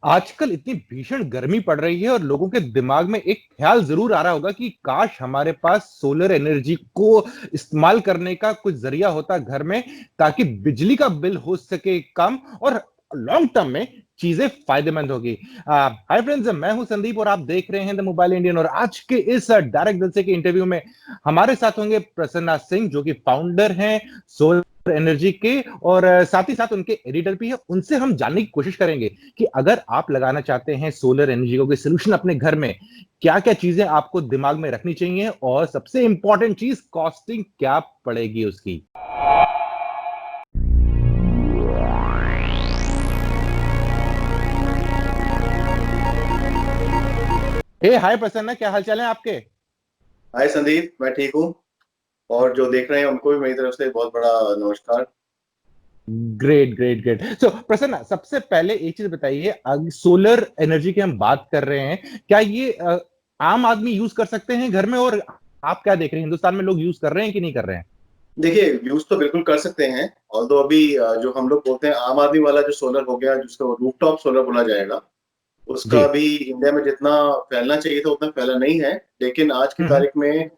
आजकल इतनी भीषण गर्मी पड़ रही है और लोगों के दिमाग में एक ख्याल जरूर आ रहा होगा कि काश हमारे पास सोलर एनर्जी को इस्तेमाल करने का कुछ जरिया होता घर में, ताकि बिजली का बिल हो सके कम और लॉन्ग टर्म में चीजें फायदेमंद होगी। हाय फ्रेंड्स, मैं हूं संदीप और आप देख रहे हैं द मोबाइल इंडियन। और आज के इस डायरेक्ट दिल से के इंटरव्यू में हमारे साथ होंगे प्रसन्ना सिंह, जो कि फाउंडर हैं सोलर एनर्जी के, और साथ ही साथ उनके एडिटर भी है। उनसे हम जानने की कोशिश करेंगे कि अगर आप लगाना चाहते हैं सोलर एनर्जी को कोई सोल्यूशन अपने घर में, क्या क्या चीजें आपको दिमाग में रखनी चाहिए, और सबसे इंपॉर्टेंट चीज, कॉस्टिंग क्या पड़ेगी उसकी। हे हाय प्रसन्ना, क्या हाल चाल है आपके? हाय संदीप, मैं ठीक हूँ। और जो देख रहे हैं उनको भी मेरी तरफ से बहुत बड़ा नमस्कार। Great great great. So Prasanna, सबसे पहले एक चीज बताइए, सोलर एनर्जी की हम बात कर रहे हैं, क्या ये आम आदमी यूज कर सकते हैं घर में? और आप क्या देख रहे हैं, हिंदुस्तान में लोग यूज कर रहे हैं कि नहीं कर रहे हैं? देखिए, यूज तो बिल्कुल कर सकते हैं। और तो अभी जो हम लोग बोलते हैं आम आदमी वाला जो सोलर हो गया, जिसको रूफटॉप सोलर बोला जाएगा, जी। उसका अभी इंडिया में जितना फैलना चाहिए था उतना फैला नहीं है। लेकिन आज की हम्म तारीख में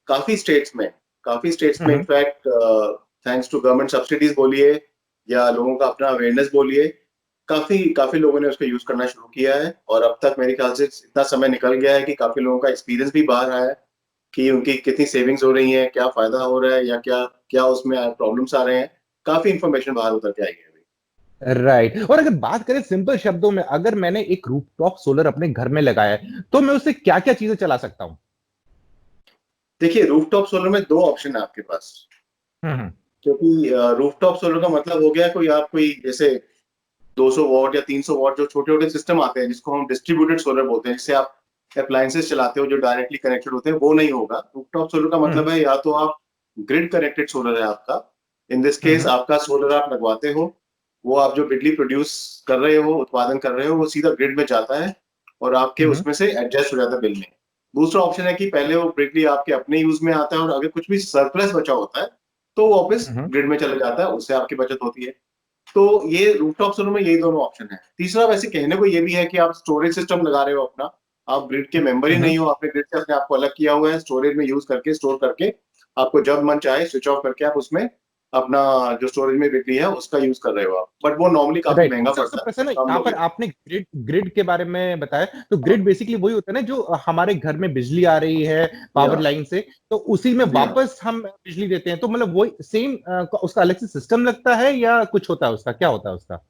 काफी स्टेट्स में काफी स्टेट्स में hmm in fact thanks to government subsidies बोलिए या लोगों का अपना अवेयरनेस बोलिए, काफी काफी लोगों ने उसको यूज करना शुरू किया है। और अब तक मेरे ख्याल से इतना समय निकल गया है कि काफी लोगों का एक्सपीरियंस भी बाहर आया है कि उनकी कितनी सेविंग्स हो रही हैं, क्या फायदा हो रहा है या क्या क्या उसमें प्रॉब्लम्स आ रहे हैं। काफी इंफॉर्मेशन बाहर उतर के आई है अभी। राइट। और अगर बात करें सिंपल शब्दों में, अगर मैंने एक रूफटॉप सोलर अपने घर में लगाया है, तो मैं उससे क्या क्या चीजें चला सकता हूँ? देखिए, रूफटॉप सोलर में दो ऑप्शन है आपके पास। हम्म क्योंकि रूफटॉप सोलर का मतलब हो गया कोई जैसे 200 वॉट या 300 वॉट जो छोटे छोटे सिस्टम आते हैं, जिसको हम डिस्ट्रीब्यूटेड सोलर बोलते हैं, जिससे आप अप्लायंसेस चलाते हो जो डायरेक्टली कनेक्टेड होते हैं, वो नहीं होगा। रूफटॉप सोलर का मतलब हम्म है या तो आप ग्रिड कनेक्टेड सोलर है आपका। इन दिस केस हम्म आपका सोलर आप लगवाते हो, वो आप जो बिजली प्रोड्यूस कर रहे हो, उत्पादन कर रहे हो, वो सीधा ग्रिड में जाता है और आपके हम्म उसमें से एडजस्ट हो जाता है बिल में। दूसरा ऑप्शन है कि पहले वो बिजली आपके अपने यूज में आता है और अगर कुछ भी सरप्लस बचा होता है तो वो वापस हम्म ग्रिड में चला जाता है, उससे आपकी बचत होती है। तो ये रूफटॉप सोलर में यही दोनों ऑप्शन है। तीसरा वैसे कहने को ये भी है कि आप स्टोरेज सिस्टम लगा रहे हो अपना, आप ग्रिड के मेंबर ही हम्म नहीं हो, आपने ग्रिड से अपने आप को अलग किया हुआ है, स्टोरेज में यूज करके स्टोर करके आपको जब मन चाहे स्विच ऑफ करके आप उसमें अपना जो स्टोरेज में बिजली है उसका यूज कर रहे हो आप। बट वो नॉर्मली काफी राइट। महंगा सो पड़ता है, प्रसन्न, कम यहाँ लोग पर ही कर आपने ग्रिड ग्रिड के बारे में बताया, तो ग्रिड बेसिकली वही होता है ना, जो हमारे घर में बिजली आ रही है जी पावर हाँ। लाइन से, तो उसी में जी हाँ। वापस हम बिजली देते हैं। तो मतलब वही सेम उसका अलग से सिस्टम लगता है या कुछ होता है उसका, क्या होता है उसका?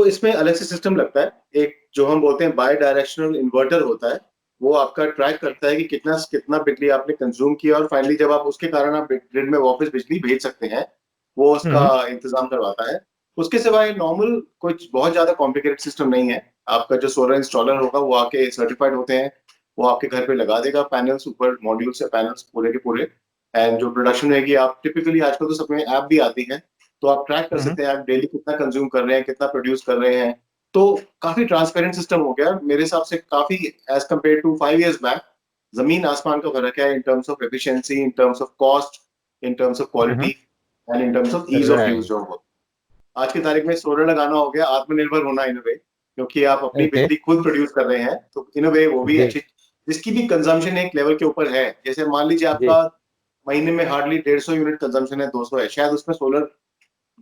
इसमें अलग से सिस्टम लगता है, एक जो हम बोलते हैं बाई डायरेक्शनल इन्वर्टर होता है। वो आपका ट्रैक करता है कि कितना कितना बिजली आपने कंज्यूम किया और फाइनली जब आप उसके कारण आप ग्रिड में वापस बिजली भेज सकते हैं, वो उसका हम्म इंतजाम करवाता है। उसके सिवाय नॉर्मल कुछ बहुत ज्यादा कॉम्प्लिकेटेड सिस्टम नहीं है। आपका जो सोलर इंस्टॉलर होगा वो आके सर्टिफाइड होते हैं, वो आपके घर पे लगा देगा पैनल्स, ऊपर मॉड्यूल से पैनल्स पूरे के पूरे। एंड जो प्रोडक्शन रहेगी, आप टिपिकली आजकल तो सब में ऐप भी आती है, तो आप ट्रैक कर हम्म सकते हैं आप डेली कितना कंज्यूम कर रहे हैं, कितना प्रोड्यूस कर रहे हैं। तो काफी ट्रांसपेरेंट सिस्टम हो गया मेरे हिसाब से, काफी एज कम्पेयर टू 5 years बैक। जमीन आसमान का फर्क है in terms of efficiency, in terms of cost, in terms of quality and in terms of ease of use. Right. जो हो आज की तारीख में सोलर लगाना हो गया आत्मनिर्भर होना इन वे, क्योंकि आप अपनी ओके। बिजली खुद प्रोड्यूस कर रहे हैं, तो इन वे वो भी जी अच्छी। जिसकी भी कंजम्पशन एक लेवल के ऊपर है, जैसे मान लीजिए जी। आपका महीने में हार्डली 150 यूनिट कंजम्पशन है, 200 है, शायद उसमें सोलर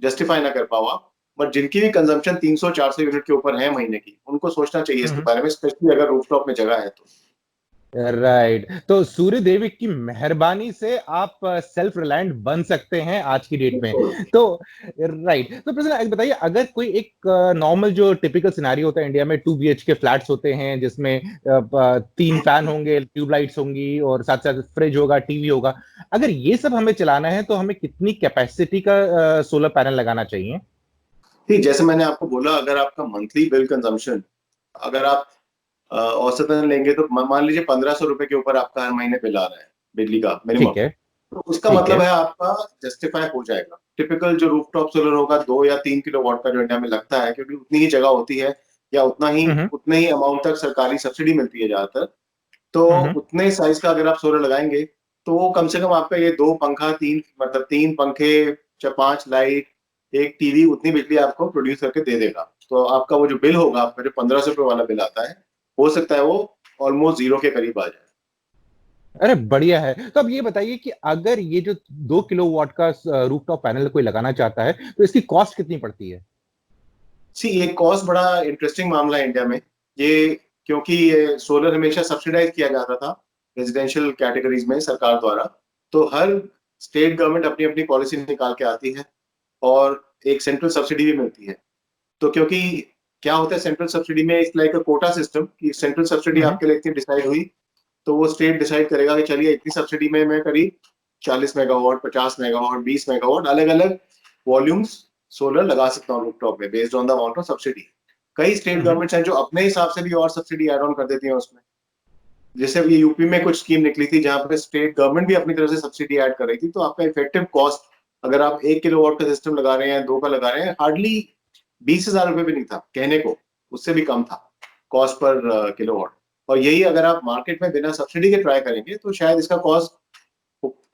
जस्टिफाई ना कर पाओ आप। बट जिनकी भी कंजम्पशन 300-400 यूनिट के ऊपर है महीने की, उनको सोचना चाहिए इसके बारे में, स्पेशली अगर रूफटॉप में जगह है तो। राइट। तो सूर्य देवी की मेहरबानी से आप सेल्फ रिलायंट बन सकते हैं आज की डेट में। बिल्कुल। तो राइट। तो प्रश्न एक बताइए, अगर कोई एक नॉर्मल जो टिपिकल सिनारी होता है इंडिया में, 2 BHK फ्लैट्स होते हैं जिसमें 3 फैन होंगे, ट्यूबलाइट्स होंगी, और साथ साथ फ्रिज होगा, टीवी होगा, अगर ये सब हमें चलाना है तो हमें कितनी कैपेसिटी का सोलर पैनल लगाना चाहिए? ठीक, जैसे मैंने आपको बोला, अगर आपका मंथली बिल कंजम्पशन, अगर आप औसतन लेंगे तो मान लीजिए 1500 रुपए के ऊपर आपका हर महीने बिल आ रहा है बिजली का मिनिमम, ठीक है। तो उसका ठीक मतलब है। है आपका जस्टिफाई हो जाएगा। टिपिकल जो रूफटॉप सोलर होगा 2 या 3 किलोवाट का जो इंडिया में लगता है, क्योंकि उतनी ही जगह होती है या हम्म उतने ही अमाउंट तक सरकारी सब्सिडी मिलती है ज्यादातर। तो हम्म उतने साइज का अगर आप सोलर लगाएंगे, तो वो कम से कम आपका ये 2 पंखा, तीन मतलब 3 पंखे, 5 लाइट, एक टीवी, उतनी बिजली आपको प्रोड्यूस करके दे देगा। तो आपका वो जो बिल होगा, आपका जो 1500 रुपये वाला बिल आता है, हो सकता है वो ऑलमोस्ट जीरो के करीब आ जाए। अरे बढ़िया है। तो अब ये बताइए कि अगर ये जो 2 किलोवाट का रूफटॉप पैनल कोई लगाना चाहता है तो इसकी कॉस्ट कितनी पड़ती है? सी, ये कॉस्ट बड़ा इंटरेस्टिंग मामला है इंडिया में। ये क्योंकि ये सोलर हमेशा सब्सिडाइज किया जाता था रेजिडेंशियल कैटेगरीज में सरकार द्वारा, तो हर स्टेट गवर्नमेंट अपनी अपनी पॉलिसी निकाल के आती है और एक सेंट्रल सब्सिडी भी मिलती है। तो क्योंकि क्या होता है सेंट्रल सब्सिडी में, it's like a quota system, कि सेंट्रल सब्सिडी हम्म। आपके लिए इतनी डिसाइड हुई, तो वो स्टेट डिसाइड करेगा कि चलिए इतनी सब्सिडी में मैं करीब 40 मेगावाट, 50 मेगावाट, 20 मेगावाट अलग अलग वॉल्यूम्स सोलर लगा सकता हूँ रूफटॉप में based on the amount of subsidy. कई स्टेट हम्म। गवर्नमेंट्स हैं जो अपने हिसाब से भी और सब्सिडी ऐड ऑन कर देती हैं उसमें। जैसे ये यूपी में कुछ स्कीम निकली थी जहां पे स्टेट गवर्नमेंट भी अपनी तरफ से सब्सिडी ऐड कर रही थी, तो आपका इफेक्टिव कॉस्ट, अगर आप 1 किलोवाट का सिस्टम लगा रहे हैं, 2 का लगा रहे हैं, हार्डली 20,000 रुपए भी नहीं था कहने को, उससे भी कम था कॉस्ट पर किलोवाट। और यही अगर आप मार्केट में बिना सब्सिडी के ट्राई करेंगे तो शायद इसका कॉस्ट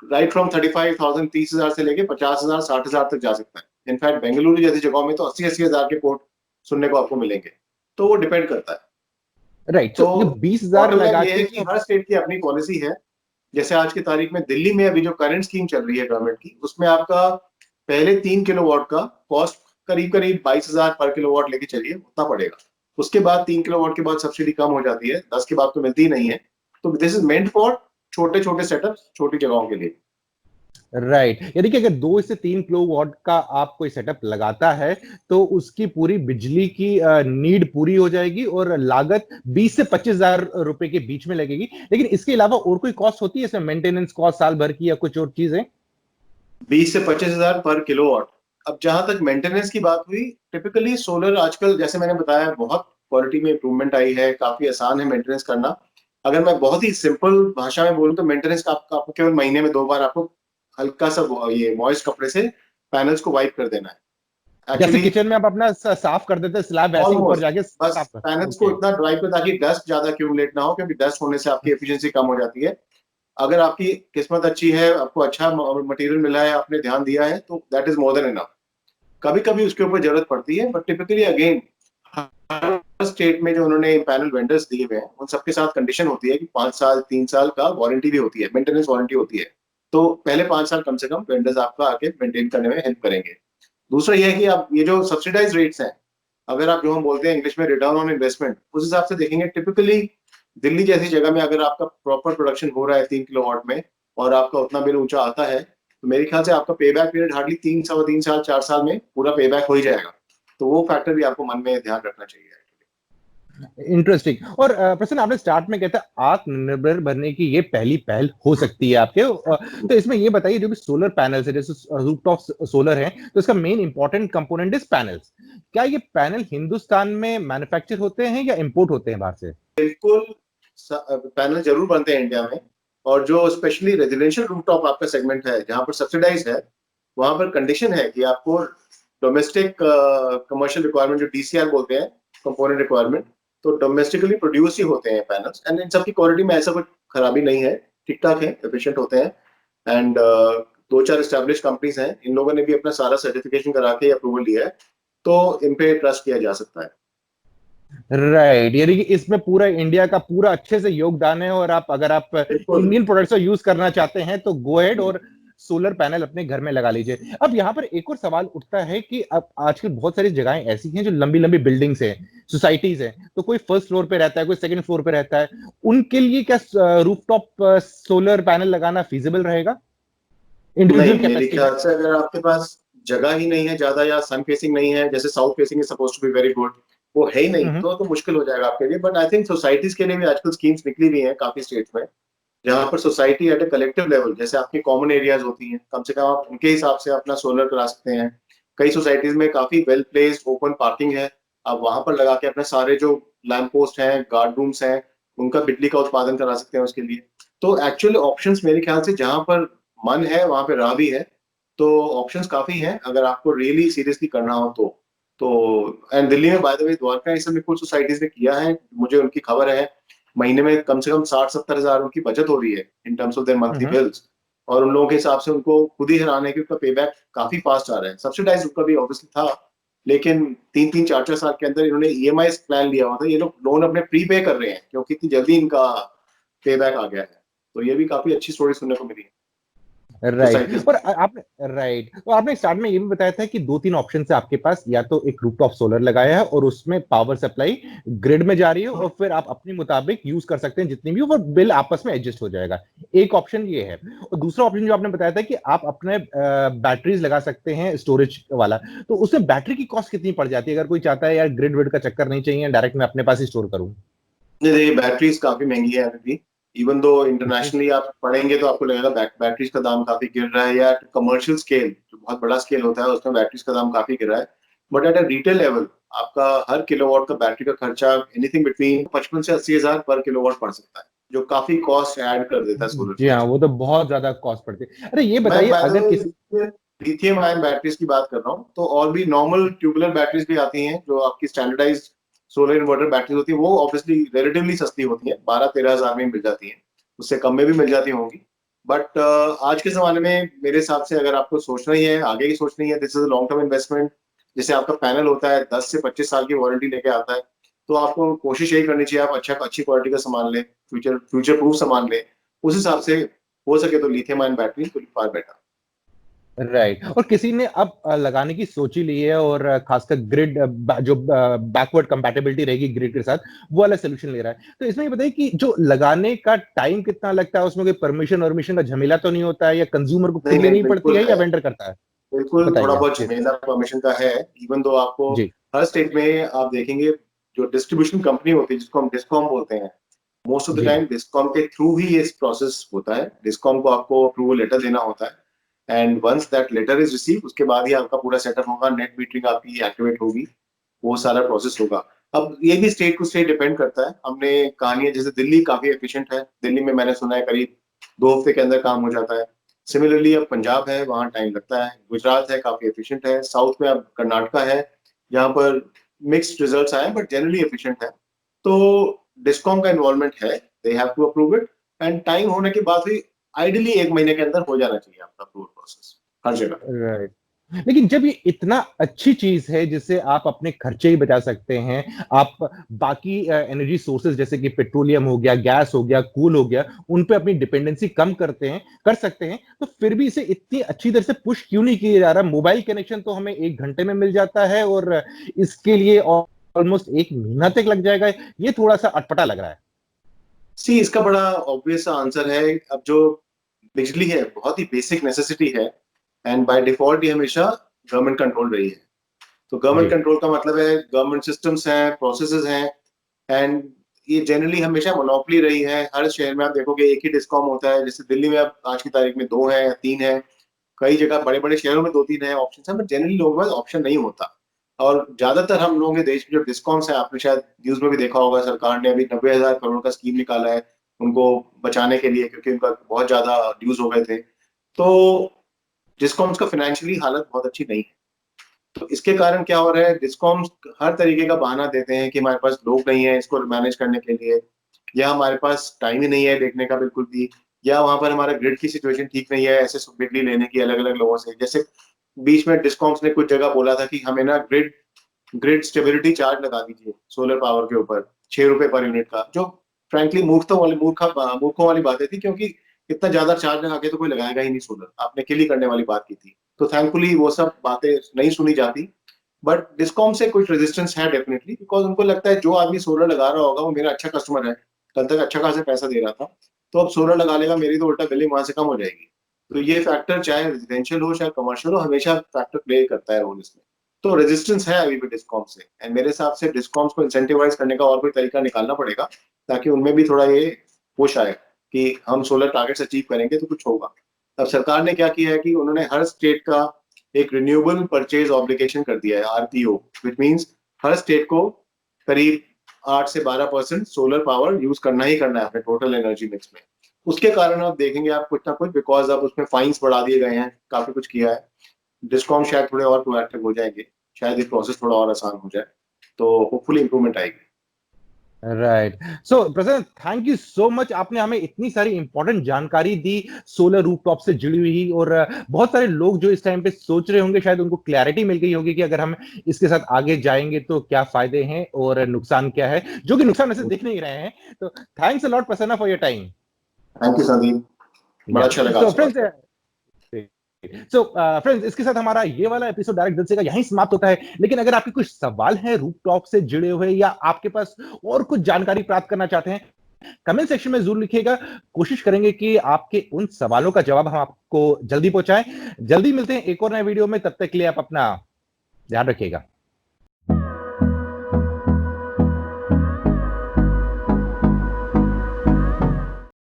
राइट फ्रॉम 35,000, 30,000 से लेके 50,000, 60,000 तक जा सकता है। इनफैक्ट बेंगलुरु जैसी जगहों में तो 80,000 के कोट सुनने को आपको मिलेंगे। तो वो डिपेंड करता है। राइट। तो तो ये 20,000 बॉटम लाइन लगा ये के है कि हर स्टेट की अपनी पॉलिसी है। जैसे आज की तारीख में दिल्ली में अभी जो करंट स्कीम चल रही है गवर्नमेंट की, उसमें आपका पहले 3 किलोवाट का कॉस्ट करीब करीब 22,000 पर किलोवाट लेके चलिए, उतना पड़ेगा। उसके बाद 3 किलोवाट के बाद सब्सिडी कम हो जाती है, 10 के बाद तो मिलती ही नहीं है। तो दिस इज मेंट फॉर छोटे छोटे सेटअप, छोटी जगहों के लिए। राइट, यानी कि अगर 2 से 3 किलोवाट का आप कोई सेटअप लगाता है तो उसकी पूरी बिजली की नीड पूरी हो जाएगी और लागत 20 से 25,000 रुपए के बीच में लगेगी। लेकिन इसके अलावा और कोई कॉस्ट होती है इसमें, मेंटेनेंस कॉस्ट साल भर की या कुछ और चीजें? 20 से 25,000 पर किलोवाट। अब जहां तक मेंटेनेंस की बात हुई, टिपिकली सोलर आजकल जैसे मैंने बताया बहुत क्वालिटी में इंप्रूवमेंट आई है, काफी आसान है मेंटेनेंस करना। अगर मैं बहुत ही सिंपल भाषा में बोलूं तो मेंटेनेंस का आपको केवल महीने में 2 बार आपको हल्का सा ये मॉइस्ट कपड़े से पैनल्स को वाइप कर देना है जैसे एक्चुअली। किचन में आप अपना साफ कर देते हैं स्लैब, वैसे ही ऊपर ऑलमोस्ट जाके बस साफ कर। पैनल्स को ओके। इतना ड्राई कर ताकि डस्ट ज्यादा एक्यूमुलेट ना हो, क्योंकि डस्ट होने से आपकी एफिशिएंसी कम हो जाती है। अगर आपकी किस्मत अच्छी है, आपको अच्छा मटेरियल मिला है, आपने ध्यान दिया है, तो that is more than enough. कभी कभी उसके ऊपर जरूरत पड़ती है, but typically again her state में जो उन्होंने पैनल वेंडर्स दिए हुए हैं उन सबके साथ कंडीशन होती है कि 5 साल 3 साल का वारंटी भी होती है, मेंटेनेंस वारंटी होती है। तो पहले 5 साल कम से कम वेंडर्स आपका आके मेंटेन करने में हेल्प करेंगे। दूसरा यह है कि आप ये जो सब्सिडाइज रेट्स हैं, अगर आप जो हम बोलते हैं इंग्लिश में रिटर्न ऑन इन्वेस्टमेंट, उस हिसाब से देखेंगे टिपिकली दिल्ली जैसी जगह में अगर आपका प्रॉपर प्रोडक्शन हो रहा है 3 किलोवाट में और आपका उतना बिल ऊंचा आता है, तो मेरे ख्याल से आपका पे बैक पीरियड हार्डली 3 साल 4 साल में पूरा पे बैक हो ही जाएगा। तो वो फैक्टर भी आपको मन में ध्यान रखना चाहिए। इंटरेस्टिंग। और प्रश्न आपने स्टार्ट में कहता आत्मनिर्भर बनने की ये पहली पहल हो सकती है आपके, तो इसमें ये बताइए जो भी सोलर पैनल्स है जैसे रूफटॉप सोलर है तो इसका main important component is panels. क्या ये पैनल हिंदुस्तान में मैन्युफैक्चर होते हैं या इंपोर्ट होते हैं बाहर से? बिल्कुल, पैनल जरूर बनते हैं इंडिया में। और जो स्पेशली रेजिडेंशियल रूफटॉप आपका सेगमेंट है जहां पर सब्सिडाइज है, वहां पर कंडीशन है कि आपको डोमेस्टिक कमर्शियल रिक्वायरमेंट जो डीसीआर बोलते हैं, कंपोनेंट रिक्वायरमेंट, तो डोमेस्टिकली प्रोड्यूस ही होते हैं पैनल्स। एंड इन सबकी क्वालिटी में ऐसा कोई खराबी नहीं है, ठीक ठाक है, एफिशिएंट होते हैं। एंड 2-4 एस्टेब्लिश कंपनीज हैं, इन लोगों ने भी अपना सारा सर्टिफिकेशन करा के अप्रूवल लिया है, तो इन पे ट्रस्ट किया जा सकता है। राइट, यानी कि इसमें पूरा इंडिया का पूरा अच्छे से योगदान है और आप अगर आप बिल्कुल। इंडियन प्रोडक्ट्स को यूज करना चाहते हैं तो गो एहेड और सोलर पैनल अपने घर में लगा लीजिए। अब यहाँ पर एक और सवाल उठता है कि अब आजकल बहुत सारी जगहें ऐसी हैं जो लंबी लंबी बिल्डिंग्स हैं, सोसाइटीज हैं, तो कोई फर्स्ट फ्लोर पे रहता है, कोई सेकंड फ्लोर पे रहता है, उनके लिए क्या रूफटॉप सोलर पैनल लगाना फिजिबल रहेगा इंडिविजुअल नहीं, मेरे कैपेसिटी में? ख्याल से अगर आपके पास जगह ही नहीं है ज्यादा या सन फेसिंग नहीं है, जैसे south facing is suppose to be very good, वो है ही नहीं, तो मुश्किल हो जाएगा आपके लिए। बट आई थिंक सोसाइटीज के लिए भी आजकल स्कीम्स निकली हुई हैं काफी स्टेट्स में, जहां पर society at a collective level, जैसे आपकी कॉमन एरियाज होती हैं, कम से कम आप उनके हिसाब से अपना सोलर करा सकते हैं। कई सोसाइटीज में काफी वेल प्लेस्ड ओपन पार्किंग है, आप वहां पर लगा के अपने सारे जो लैंप पोस्ट हैं, गार्ड रूम्स हैं, उनका बिजली का उत्पादन करा सकते हैं उसके लिए। तो एक्चुअल ऑप्शंस मेरे ख्याल से जहां पर मन है वहां पे राह भी है। तो ऑप्शंस काफी हैं अगर आपको रियली सीरियसली करना हो तो। एंड दिल्ली में बाय द वे द्वारका इस समय कुछ सोसाइटीज ने किया है, मुझे उनकी खबर है, महीने में कम से कम 60-70 हजार उनकी बचत हो रही है in terms of their monthly bills. और उन लोगों के हिसाब से उनको खुद ही हैरान है कि उनका पे बैक काफी फास्ट आ रहा है। सब्सिडाइज उनका भी ऑब्वियसली था, लेकिन 3-3, 4-4 साल के अंदर इन्होंने ईएमआई प्लान लिया हुआ था, ये लोग लोन अपने प्री पे कर रहे हैं क्योंकि इतनी जल्दी इनका पे बैक आ गया है। तो ये भी काफी अच्छी स्टोरी सुनने को मिली है राइट। सोसाइटीज और में। आपने राइट, तो आपने स्टार्ट में ये भी बताया था कि दो तीन ऑप्शन है आपके पास, या तो एक रूफटॉप सोलर लगाया है और उसमें पावर सप्लाई ग्रिड में जा रही है और फिर आप अपने मुताबिक यूज कर सकते हैं जितनी भी हो, वो बिल आपस में एडजस्ट हो जाएगा। एक ऑप्शन ये है। और दूसरा ऑप्शन जो आपने बताया था कि आप अपने बैटरीज लगा सकते हैं स्टोरेज वाला, तो उसमें बैटरी की कॉस्ट कितनी पड़ जाती है अगर कोई चाहता है यार ग्रिड विड का चक्कर नहीं चाहिए, डायरेक्ट मैं अपने पास ही स्टोर करूं? नहीं देखिए, बैटरीज काफी महंगी है अभी भी। इवन दो जी। इंटरनेशनली आप पढ़ेंगे तो आपको लगेगा बैटरीज का दाम काफी गिर रहा है, या कमर्शियल स्केल जो बहुत बड़ा स्केल होता है उसमें बैटरीज का दाम काफी गिर रहा है। But at a retail level आपका हर किलोवाट का बैटरी का खर्चा एनीथिंग बिटवीन 55 से 80 हजार पर किलोवाट पड़ सकता है, जो काफी कॉस्ट ऐड कर देता है सोलर जी के हाँ, उसमें। वो तो बहुत ज्यादा कॉस्ट पड़ती है। अरे ये मैं बताइए बाय द अगर किसी वे लिथियम आयन बैटरीज की बात कर रहा हूँ, तो और भी नॉर्मल ट्यूबुलर बैटरीज भी आती हैं जो आपकी स्टैंडर्डाइज्ड सोलर इन्वर्टर बैटरी होती है, वो ऑब्वियसली रिलेटिवली सस्ती होती है, 12-13 हजार में मिल जाती है, उससे कम में भी मिल जाती होंगी। बट आज के जमाने में मेरे हिसाब से अगर आपको सोचना ही है, आगे की सोचनी है, this is long term investment. जैसे आपका पैनल होता है 10 से 25 साल की वारंटी लेके आता है, तो आपको कोशिश यही करनी चाहिए आप अच्छी क्वालिटी का सामान ले, फ्यूचर प्रूफ सामान ले। उस हिसाब से हो सके तो lithium ion battery far better. Right. और किसी ने अब लगाने की सोच ही ली है और खासकर ग्रिड जो बैकवर्ड कंपैटिबिलिटी रहेगी ग्रिड के साथ, वो वाला सोल्यूशन ले रहा है। तो इसमें ये बताइए कि जो लगाने का टाइम कितना लगता है, उसमें कोई परमिशन वर्मिशन का झमेला तो नहीं होता है, या कंज्यूमर को नहीं खुद नहीं, लेनी पड़ती बिल्कुल है या है। वेंडर करता है? बिल्कुल थोड़ा बताइए बहुत जी। झमेला परमिशन का है। इवन दो आपको जी। हर स्टेट में आप देखेंगे, जो डिस्ट्रीब्यूशन कंपनी होती है जिसको हम डिस्कॉम बोलते हैं, मोस्ट ऑफ द जी। टाइम डिस्कॉम के थ्रू ही ये प्रोसेस होता है। डिस्कॉम को आपको अप्रूवल लेटर देना होता है, and once that letter is receive उसके बाद ही आपका पूरा सेटअप होगा, नेट मीटरिंग आपकी एक्टिवेट होगी, वो सारा प्रोसेस होगा। अब ये भी स्टेट टू स्टेट डिपेंड करता है। हमने कहानी, जैसे दिल्ली काफी एफिशिएंट है, दिल्ली में मैंने सुना है करीब 2 हफ्ते के अंदर काम हो जाता है। सिमिलरली अब पंजाब है, वहाँ टाइम लगता है। गुजरात है, काफी एफिशिएंट है। साउथ में अब कर्नाटका है, जहाँ पर मिक्स्ड रिजल्ट्स आए बट जनरली एफिशिएंट है। तो डिस्कॉम का इन्वॉल्वमेंट है, they have to approve it, and time होने के बाद भी आइडियली 1 महीने के अंदर हो जाना चाहिए आपका अप्रूवल प्रोसेस हर जगह। राइट। लेकिन जब ये इतना अच्छी चीज है जिससे आप अपने खर्चे ही बचा सकते हैं, आप बाकी एनर्जी सोर्सेज जैसे कि पेट्रोलियम हो गया, गैस हो गया, कूल हो गया, उन पे अपनी डिपेंडेंसी कम कर सकते हैं, तो फिर भी इसे इतनी अच्छी तरह से पुश क्यों नहीं किया जा रहा? मोबाइल कनेक्शन तो हमें 1 घंटे में मिल जाता है और इसके लिए ऑलमोस्ट 1 महीना तक लग जाएगा। ये थोड़ा सा अटपटा लग रहा है। सी, इसका बड़ा ऑब्वियस आंसर है। अब जो बिजली है बहुत ही बेसिक नेसेसिटी है, एंड बाय डिफॉल्ट ये हमेशा गवर्नमेंट कंट्रोल रही है। तो गवर्नमेंट जी। कंट्रोल का मतलब है गवर्नमेंट सिस्टम्स हैं, प्रोसेसेस हैं, एंड ये जनरली हमेशा मोनोपोली रही है। हर शहर में आप देखोगे एक ही डिस्कॉम होता है। जैसे दिल्ली में अब आज की तारीख में 2 है या 3 है, कई जगह बड़े बड़े शहरों में 2-3 है ऑप्शन है, बट जनरली लोगों के पास ऑप्शन नहीं होता। और ज्यादातर हम लोगों के देश में जो डिस्कॉम्स है, आपने शायद न्यूज में भी देखा होगा, सरकार ने अभी 90,000 करोड़ का स्कीम निकाला है उनको बचाने के लिए, क्योंकि उनका बहुत ज्यादा ड्यूज हो गए थे। तो डिस्कॉम्स का फाइनेंशियली हालत बहुत अच्छी नहीं है। तो इसके कारण क्या हो रहा है, डिस्कॉम्स हर तरीके का बहाना देते हैं कि हमारे पास लोग नहीं है इसको मैनेज करने के लिए, या हमारे पास टाइम ही नहीं है देखने का बिल्कुल भी, या वहां पर हमारा ग्रिड की सिचुएशन ठीक नहीं है ऐसे बिजली लेने की अलग अलग लोगों से। जैसे बीच में डिस्कॉम्स ने कुछ जगह बोला था कि हमें ना ग्रिड ग्रिड स्टेबिलिटी चार्ज लगा दीजिए सोलर पावर के ऊपर, 6 रुपए पर यूनिट का, जो फ्रैंकली मूर्खों वाली बातें थी, क्योंकि इतना ज्यादा चार्ज लगा के तो कोई लगाएगा ही नहीं सोलर, आपने किल ही करने वाली बात की थी। तो थैंकफुली वो सब बातें नहीं सुनी जाती। बट डिस्कॉम से कुछ रेजिस्टेंस है डेफिनेटली, बिकॉज उनको लगता है जो आदमी सोलर लगा रहा होगा वो मेरा अच्छा कस्टमर है, कल तक अच्छा खासा पैसा दे रहा था, तो अब सोलर लगा लेगा, मेरी तो उल्टा बिलिंग वहां से कम हो जाएगी। तो ये फैक्टर चाहे रेजिडेंशियल हो चाहे कमर्शियल हो, हमेशा फैक्टर प्ले करता है रोल इसमें। तो रेजिस्टेंस है अभी भी डिस्कॉम से, एंड मेरे हिसाब से डिस्कॉम्स को इंसेंटिवाइज करने का और कोई तरीका निकालना पड़ेगा, ताकि उनमें भी थोड़ा ये पुश आए कि हम सोलर टारगेट्स अचीव करेंगे तो कुछ होगा। अब सरकार ने क्या किया है कि उन्होंने हर स्टेट का एक रिन्यूएबल परचेज ऑब्लिगेशन कर दिया है, RPO, which means her state को करीब 8 से 12% सोलर पावर यूज करना ही करना है अपने टोटल एनर्जी मिक्स में। उसके कारण आप देखेंगे आप कुछ ना कुछ, बिकॉज अब उसमें फाइन्स बढ़ा दिए गए हैं, काफी कुछ किया है, डिस्कॉम शायद थोड़े और प्रोएक्टिव हो जाएंगे, शायद ये प्रोसेस थोड़ा और आसान हो जाए, तो होपफुली इंप्रूवमेंट आएगी। राइट। सो प्रसन्न, थैंक यू सो मच, आपने हमें इतनी सारी इंपॉर्टेंट जानकारी दी सोलर रूफटॉप से जुड़ी हुई, और बहुत सारे लोग जो इस टाइम पे सोच रहे होंगे शायद उनको क्लैरिटी मिल गई होगी कि अगर हम इसके साथ आगे जाएंगे तो क्या फायदे हैं और नुकसान क्या है, जो कि नुकसान ऐसे दिख नहीं रहे हैं। तो थैंक्स अ लॉट प्रसन्न for your time. Thank you Sandeep, बड़ा या अच्छा लगा सो आपसे बात फ्रेंड्स, करके। सो फ्रेंड्स, इसके साथ हमारा ये वाला एपिसोड डायरेक्ट दिल से का यहीं समाप्त होता है। लेकिन अगर आपके कुछ सवाल हैं रूफटॉप से जुड़े हुए, या आपके पास और कुछ जानकारी प्राप्त करना चाहते हैं, कमेंट सेक्शन में जरूर लिखिएगा। कोशिश करेंगे कि आपके उन सवालों का जवाब हम आपको जल्दी पहुंचाएं। जल्दी मिलते हैं एक और नए वीडियो में, तब तक के लिए आप अपना ध्यान रखिएगा।